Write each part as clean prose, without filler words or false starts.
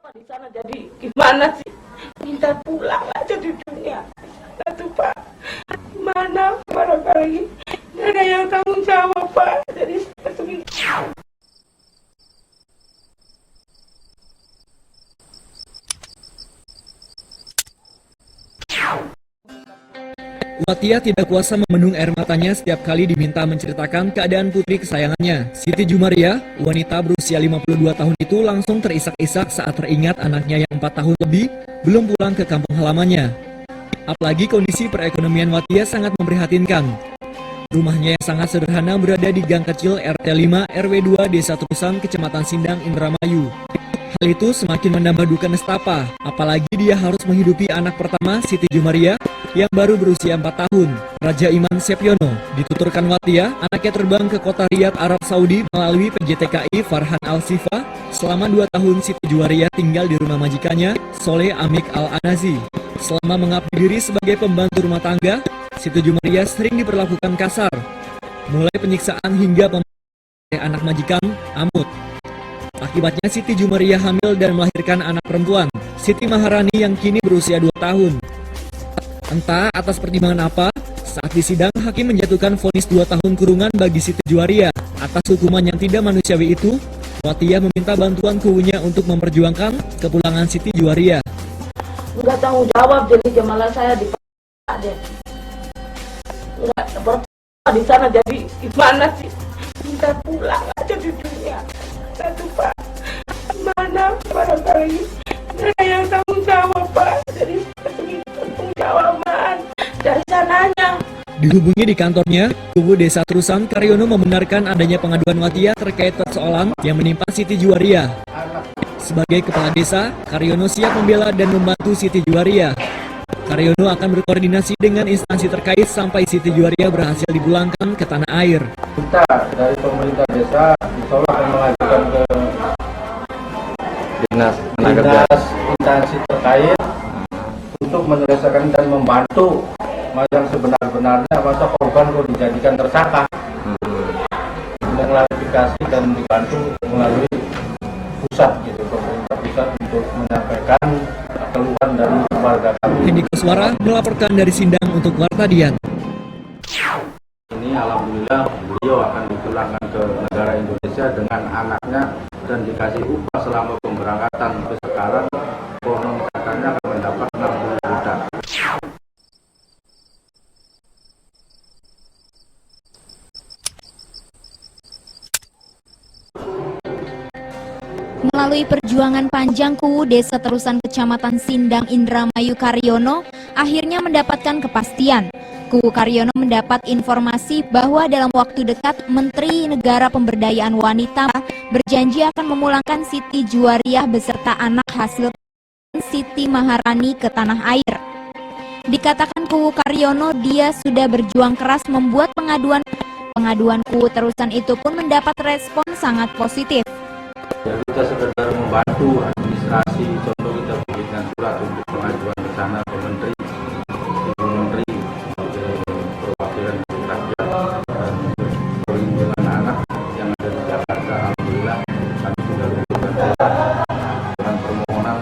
Apa di sana jadi gimana sih? Minta pulang aja di dunia. Satu Pak, gimana barangkali nggak ada yang tanggung jawab Pak. Jadi seperti Watia tidak kuasa membendung air matanya setiap kali diminta menceritakan keadaan putri kesayangannya. Siti Jumaria, wanita berusia 52 tahun itu langsung terisak-isak saat teringat anaknya yang 4 tahun lebih belum pulang ke kampung halamannya. Apalagi kondisi perekonomian Watia sangat memprihatinkan. Rumahnya yang sangat sederhana berada di gang kecil RT 5 RW 2 Desa Terusan, Kecamatan Sindang, Indramayu. Hal itu semakin menambah duka nestapa, apalagi dia harus menghidupi anak pertama Siti Jumaria yang baru berusia 4 tahun. Raja Iman Sepyono dituturkan Watia, anaknya terbang ke kota Riyadh, Arab Saudi melalui PJTKI Farhan Al-Sifa. Selama 2 tahun Siti Juwaria tinggal di rumah majikannya, Soleh Amik Al-Anazi. Selama mengabdi diri sebagai pembantu rumah tangga, Siti Jumaria sering diperlakukan kasar, mulai penyiksaan hingga pembunuhan anak majikan Amut. Akibatnya Siti Jumaria hamil dan melahirkan anak perempuan, Siti Maharani yang kini berusia 2 tahun. Entah atas pertimbangan apa, saat di sidang hakim menjatuhkan vonis 2 tahun kurungan bagi Siti Juwaria. Atas hukuman yang tidak manusiawi itu, Watia meminta bantuan kubunya untuk memperjuangkan kepulangan Siti Juwaria. nggak tanggung jawab, jadi malah saya dipak deh. Nggak berapa di sana jadi gimana sih? Minta pulang aja di dunia. Satu Pak, gimana barangkali nggak ada yang tanggung jawab Pak. Jadi seperti tanggung jawaban dari sananya. Dihubungi di kantornya, Kubu Desa Terusan Karyono membenarkan adanya pengaduan Watia terkait persoalan yang menimpa Siti Juwaria. Sebagai kepala desa, Karyono siap membela dan membantu Siti Juwaria. Karyono akan berkoordinasi dengan instansi terkait sampai Siti Juwaria berhasil dipulangkan ke tanah air. Kita dari pemerintah desa insya Allah akan mengajukan ke dinas instansi terkait untuk menyelesaikan dan membantu yang sebenar-benarnya masa korban kok dijadikan tersangka, mengklarifikasi dan dibantu melalui pusat gitu, pemerintah pusat untuk menyampaikan keluhan dari warga kami. Hendy Koswara melaporkan dari Sindang untuk Warta Dian. Ini alhamdulillah beliau akan dipulangkan ke negara Indonesia dengan anaknya dan dikasih upah selama pemberangkatan. Sekarang konon katanya akan mendapat 60 juta. Melalui perjuangan panjang Kubu Desa Terusan Kecamatan Sindang Indramayu Karyono akhirnya mendapatkan kepastian. Kubu Karyono mendapat informasi bahwa dalam waktu dekat Menteri Negara Pemberdayaan Wanita berjanji akan memulangkan Siti Juwaria beserta anak hasil Siti Maharani ke tanah air. Dikatakan Kubu Karyono dia sudah berjuang keras membuat pengaduan. Pengaduan Kubu Terusan itu pun mendapat respon sangat positif. Ya, kita sekedar membantu administrasi, contoh kita bikinkan surat untuk pengajuan ke sana ke Menteri, Ibu Menteri, perwakilan rakyat dan perlindungan anak yang ada di Jakarta. Alhamdulillah kami sudah lakukan dengan permohonan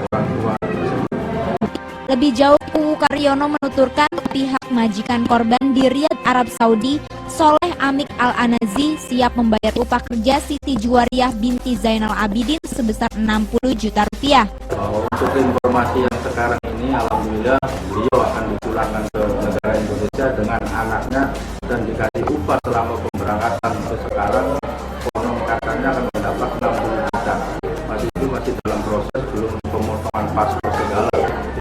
orang tua tersebut. Lebih jauh, Kubu Karyono menuturkan pihak majikan korban di Riyadh, Arab Saudi, Soleh Amik Al-Anazi siap membayar upah kerja Siti Juwariah binti Zainal Abidin sebesar 60 juta rupiah. Untuk informasi yang sekarang ini, alhamdulillah beliau akan dipulangkan ke negara Indonesia dengan anaknya dan dikasih upah selama pemberangkatan. Sekarang konon katanya akan mendapat 60 juta. Masih dalam proses, belum pemotongan paspor segala.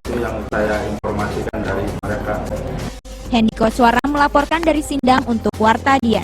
Itu yang saya informasikan dari mereka. Hendy Koswara melaporkan dari Sindang untuk Warta Dian.